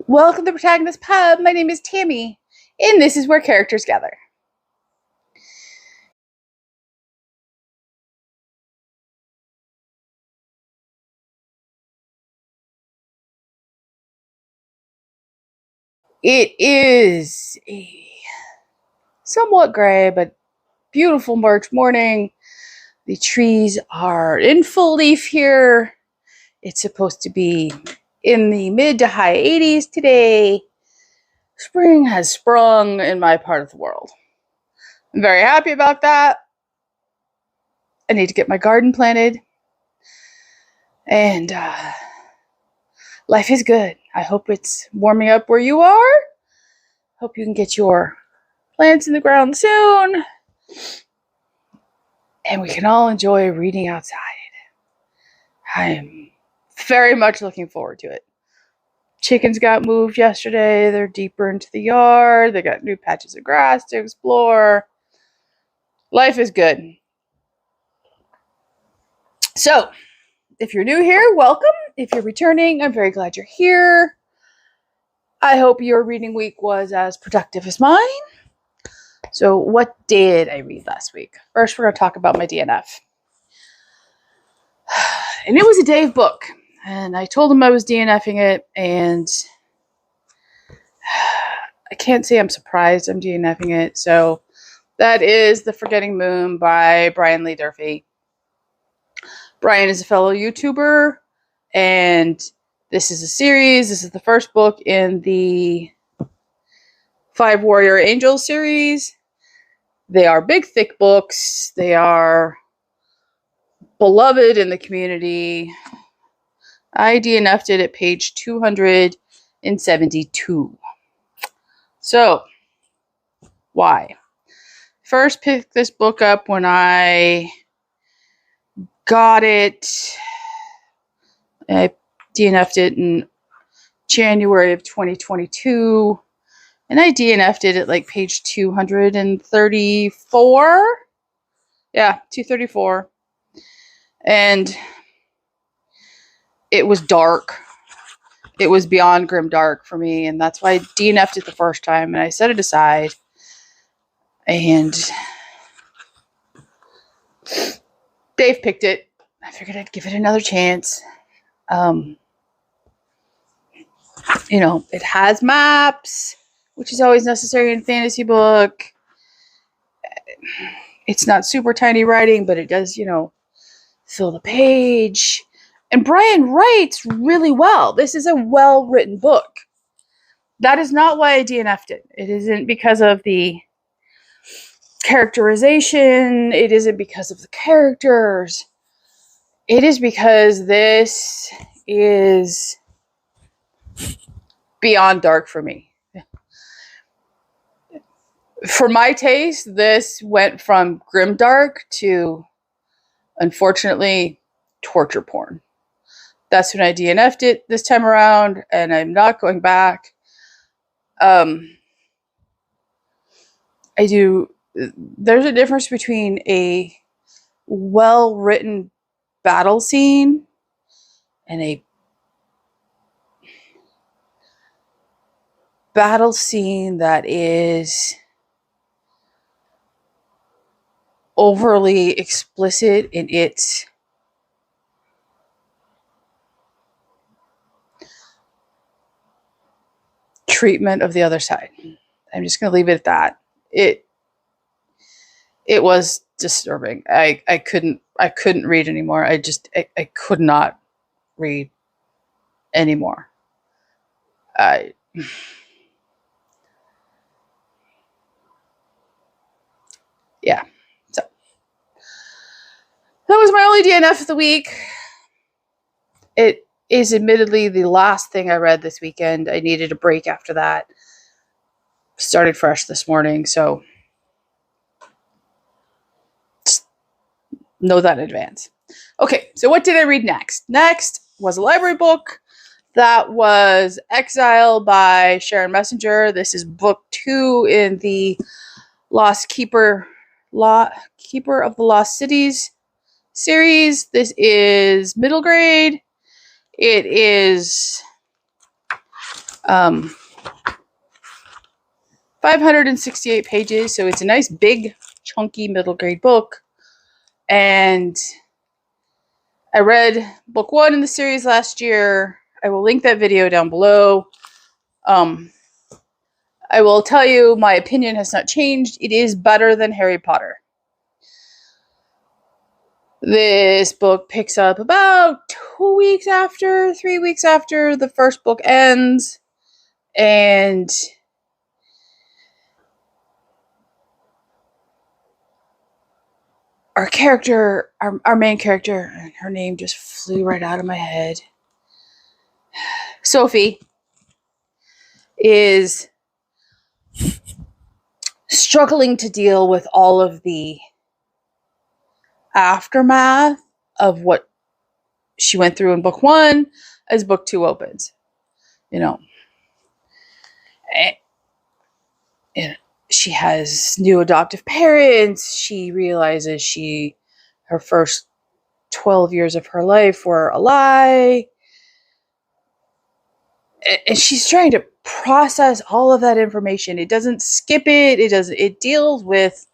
Welcome to Protagonist Pub. My name is Tammy, and this is where characters gather. It is a somewhat gray but beautiful March morning. The trees are in full leaf here. It's supposed to be in the mid to high 80s today. Spring has sprung in my part of the world. I'm very happy about that. I need to get my garden planted. And life is good. I hope it's warming up where you are. Hope you can get your plants in the ground soon. And we can all enjoy reading outside. I am very much looking forward to it. Chickens got moved yesterday. They're deeper into the yard. They got new patches of grass to explore. Life is good. So, if you're new here, welcome. If you're returning, I'm very glad you're here. I hope your reading week was as productive as mine. So, what did I read last week? First, we're going to talk about my DNF. And it was a Dave book. And I told him I was DNFing it, and I can't say I'm surprised I'm DNFing it. So that is The Forgetting Moon by Brian Lee Durfee. Brian is a fellow YouTuber, and this is a series. This is the first book in the 5 Warrior Angels series. They are big, thick books. They are beloved in the community. I DNF'd it at page 272. So, why? First picked this book up when I got it. I DNF'd it in January of 2022. And I DNF'd it at like page 234. Yeah, 234. And it was dark. It was beyond grim dark for me, and that's why I DNF'd it the first time, and I set it aside. And Dave picked it. I figured I'd give it another chance. It has maps, which is always necessary in a fantasy book. It's not super tiny writing, but it does, fill the page. And Brian writes really well. This is a well-written book. That is not why I DNF'd it. It isn't because of the characterization. It isn't because of the characters. It is because this is beyond dark for me. For my taste, this went from grimdark to, unfortunately, torture porn. That's when I DNF'd it this time around, and I'm not going back. There's a difference between a well-written battle scene and a battle scene that is overly explicit in its treatment of the other side. I'm just going to leave it at that. It was disturbing. I couldn't read anymore. I could not read anymore. Yeah. So that was my only DNF of the week. It is admittedly the last thing I read this weekend. I needed a break after that. Started fresh this morning, so just know that in advance. Okay, so what did I read next? Next was a library book. That was Exile by Sharon Messenger. This is book 2 in the Keeper of the Lost Cities series. This is middle grade. It is 568 pages, so it's a nice big chunky middle grade book. And I read book 1 in the series last year. I will link that video down below. I will tell you, my opinion has not changed. It is better than Harry Potter. This book picks up about 3 weeks after the first book ends. And our main character, and her name just flew right out of my head, Sophie, is struggling to deal with all of the aftermath of what she went through in book 1 as book 2 opens. She has new adoptive parents. She realizes her first 12 years of her life were a lie. And she's trying to process all of that information. It doesn't skip it. It deals with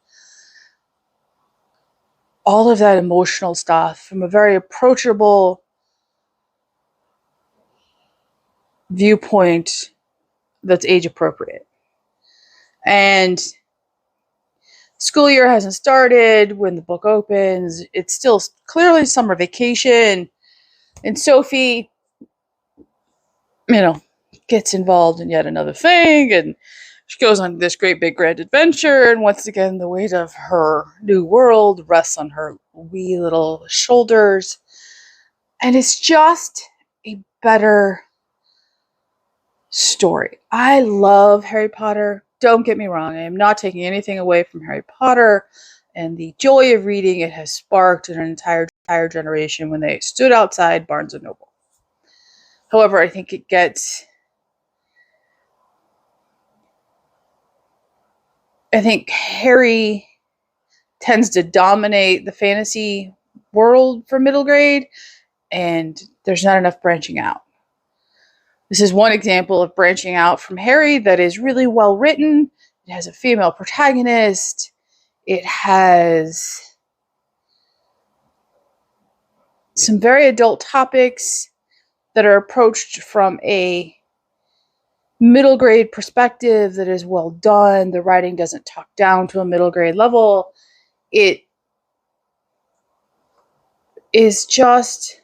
all of that emotional stuff from a very approachable viewpoint that's age appropriate. And school year hasn't started when the book opens. It's still clearly summer vacation. And Sophie, gets involved in yet another thing. And she goes on this great big grand adventure. And once again, the weight of her new world rests on her wee little shoulders. And it's just a better story. I love Harry Potter. Don't get me wrong. I am not taking anything away from Harry Potter and the joy of reading it has sparked an entire generation when they stood outside Barnes & Noble. However, I think Harry tends to dominate the fantasy world for middle grade, and there's not enough branching out. This is one example of branching out from Harry that is really well written. It has a female protagonist. It has some very adult topics that are approached from a middle grade perspective that is well done. The writing doesn't talk down to a middle grade level. It is just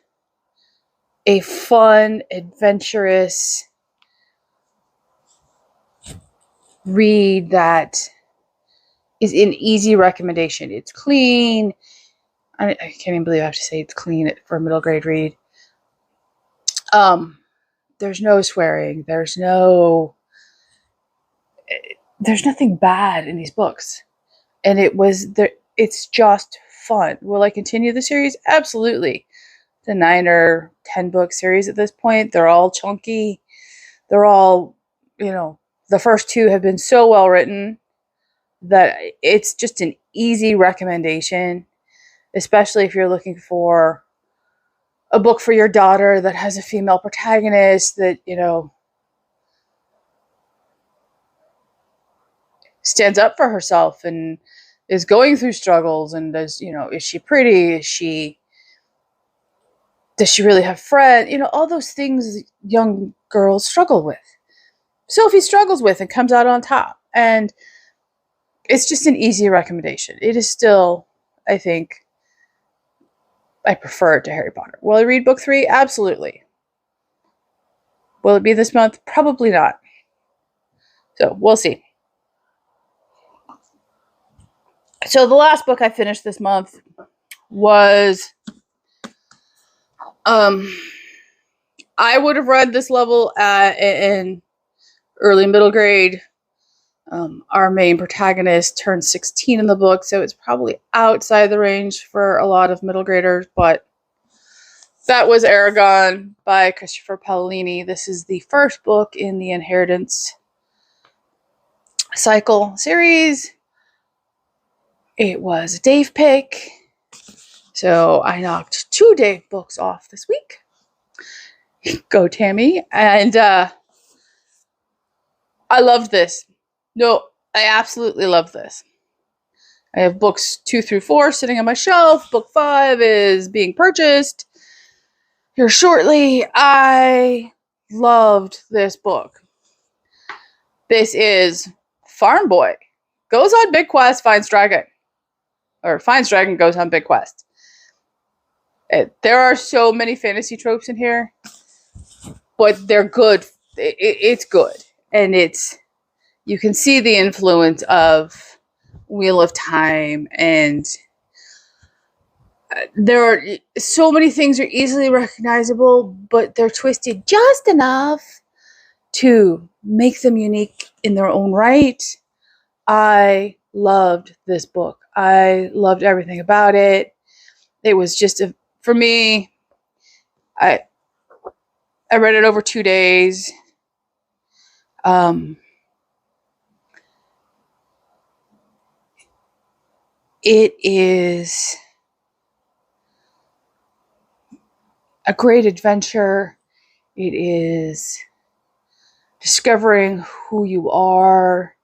a fun, adventurous read that is an easy recommendation. It's clean. I can't even believe I have to say it's clean for a middle grade read. There's no swearing. There's nothing bad in these books. And it's just fun. Will I continue the series? Absolutely. The 9 or 10 book series at this point. They're all chunky. They're all, the first 2 have been so well written that it's just an easy recommendation, especially if you're looking for a book for your daughter that has a female protagonist that, stands up for herself and is going through struggles and is she pretty? Does she really have friends? All those things young girls struggle with. Sophie struggles with and comes out on top. And it's just an easy recommendation. It is still, I think, I prefer it to Harry Potter. Will I read book 3? Absolutely. Will it be this month? Probably not. So we'll see. So the last book I finished this month was I would have read this level in early middle grade. Our main protagonist turned 16 in the book, so it's probably outside the range for a lot of middle graders, but that was Eragon by Christopher Paolini. This is the first book in the Inheritance Cycle series. It was a Dave pick, so I knocked 2 Dave books off this week. Go Tammy. And I loved this. No, I absolutely love this. I have books 2 through 4 sitting on my shelf. Book 5 is being purchased here shortly. I loved this book. This is Farm Boy goes on big quest, finds dragon. Or finds dragon, goes on big quest. There are so many fantasy tropes in here, but they're good. It's good. And you can see the influence of Wheel of Time, and there are so many things are easily recognizable, but they're twisted just enough to make them unique in their own right. I loved this book. I loved everything about it. It was just for me, I read it over 2 days. It is a great adventure. It is discovering who you are.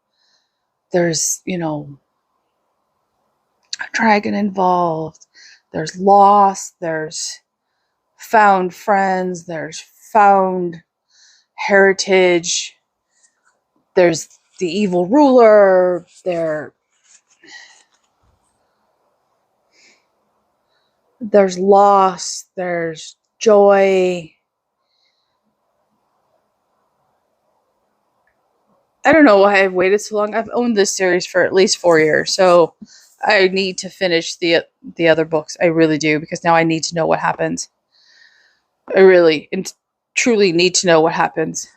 There's, a dragon involved. There's loss. There's found friends. There's found heritage. There's the evil ruler. There's loss. There's joy. I don't know why I've waited so long. I've owned this series for at least 4 years, so I need to finish the other books. I really do, because now I need to know what happens. I really and truly need to know what happens.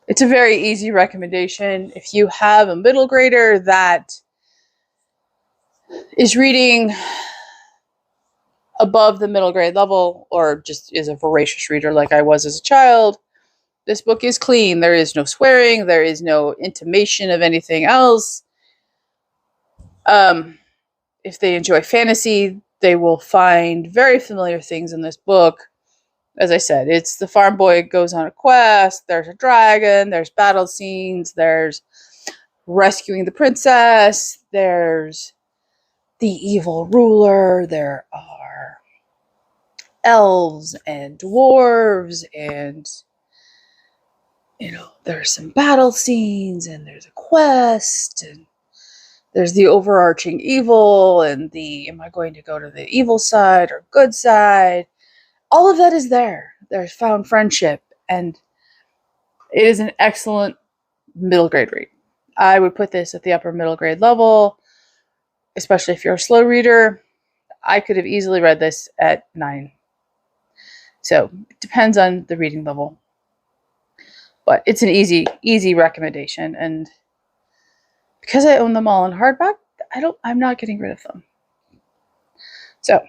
It's a very easy recommendation. If you have a middle grader that is reading above the middle grade level, or just is a voracious reader like I was as a child, this book is clean. There is no swearing. There is no intimation of anything else. If they enjoy fantasy, they will find very familiar things in this book. As I said, it's the farm boy goes on a quest. There's a dragon. There's battle scenes. There's rescuing the princess. There's the evil ruler. There are elves and dwarves, and there's some battle scenes, and there's a quest, and there's the overarching evil, and am I going to go to the evil side or good side? All of that is there. There's found friendship, and it is an excellent middle grade read. I would put this at the upper middle grade level, especially if you're a slow reader. I could have easily read this at 9. So it depends on the reading level. But it's an easy recommendation, and because I own them all in hardback, I'm not getting rid of them. So,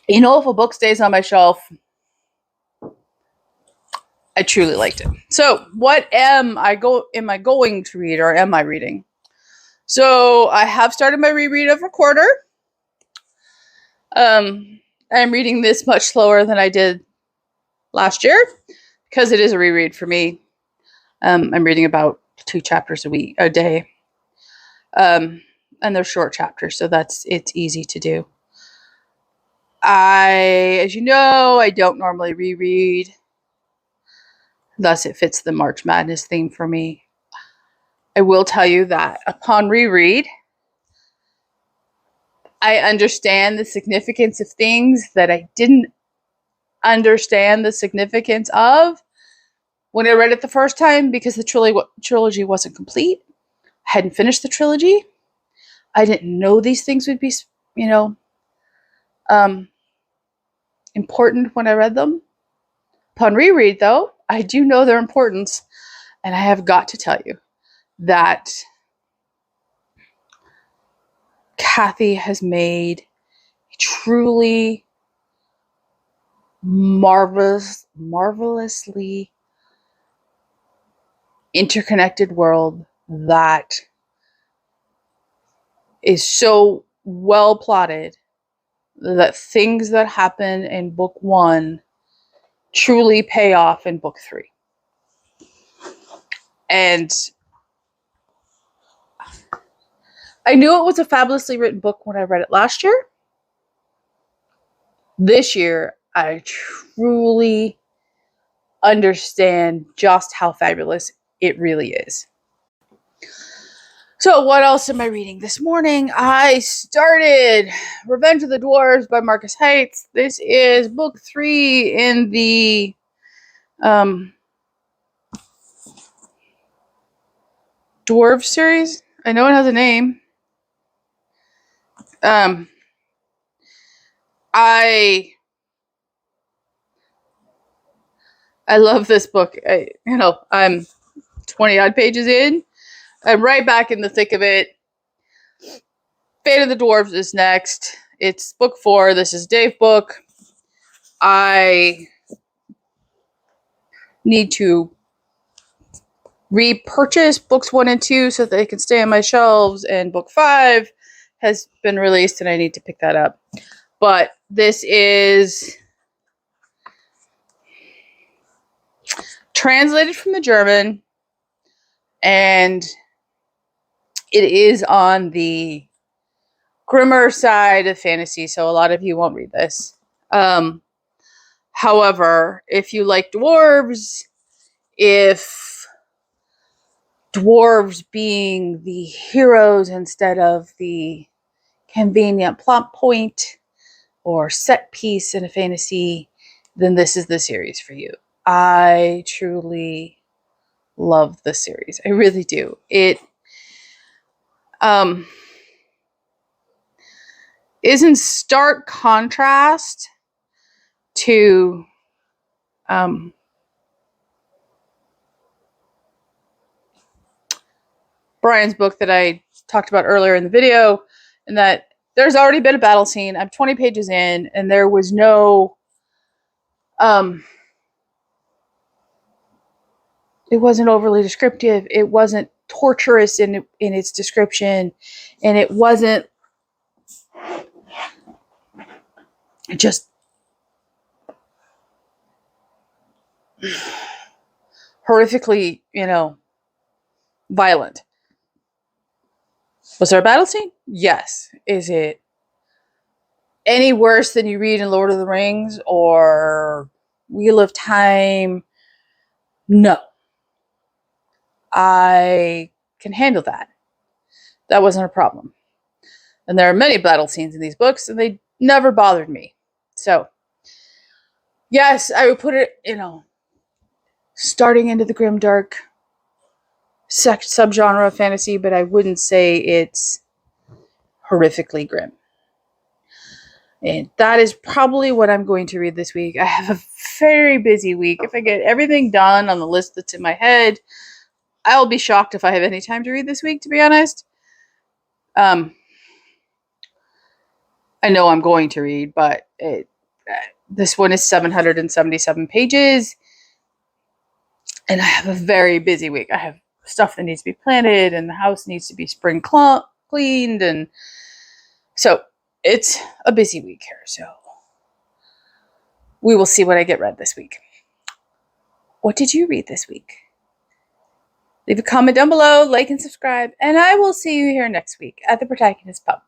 if a book stays on my shelf, I truly liked it. So, what am I going to read, or am I reading? So, I have started my reread of Recorder. I'm reading this much slower than I did last year, because it is a reread for me. I'm reading about 2 chapters a day. And they're short chapters, so it's easy to do. As you know, I don't normally reread. Thus, it fits the March Madness theme for me. I will tell you that upon reread, I understand the significance of things that I didn't understand the significance of when I read it the first time, because the trilogy wasn't complete. I hadn't finished the trilogy. I didn't know these things would be, important when I read them. Upon reread, though, I do know their importance, and I have got to tell you that Kathy has made a truly marvelously interconnected world that is so well plotted that things that happen in book 1 truly pay off in book 3. And I knew it was a fabulously written book when I read it last year. This year, I truly understand just how fabulous it really is. So what else am I reading? This morning, I started Revenge of the Dwarves by Marcus Heights. This is book 3 in the Dwarves series. I know it has a name. I love this book. I'm 20 odd pages in. I'm right back in the thick of it. Fate of the Dwarves is next. It's book 4. This is Dave's book. I need to repurchase books 1 and 2 so that they can stay on my shelves, and book 5 has been released and I need to pick that up. But this is translated from the German, and it is on the grimmer side of fantasy, so a lot of you won't read this. However, if you like dwarves, if dwarves being the heroes instead of the convenient plot point or set piece in a fantasy, then this is the series for you. I truly love the series. I really do. It is in stark contrast to Brian's book that I talked about earlier in the video, and that there's already been a battle scene. I'm 20 pages in, and there was no it wasn't overly descriptive. It wasn't torturous in its description, and it wasn't just horrifically, violent. Was there a battle scene? Yes. Is it any worse than you read in Lord of the Rings or Wheel of Time? No. I can handle that. That wasn't a problem. And there are many battle scenes in these books, and they never bothered me. So, yes, I would put it, starting into the grimdark subgenre of fantasy, but I wouldn't say it's horrifically grim. And that is probably what I'm going to read this week. I have a very busy week. If I get everything done on the list that's in my head, I'll be shocked if I have any time to read this week, to be honest. I know I'm going to read, but this one is 777 pages. And I have a very busy week. I have stuff that needs to be planted, and the house needs to be spring cleaned. And so it's a busy week here. So we will see what I get read this week. What did you read this week? Leave a comment down below, like and subscribe, and I will see you here next week at the Protagonist Pub.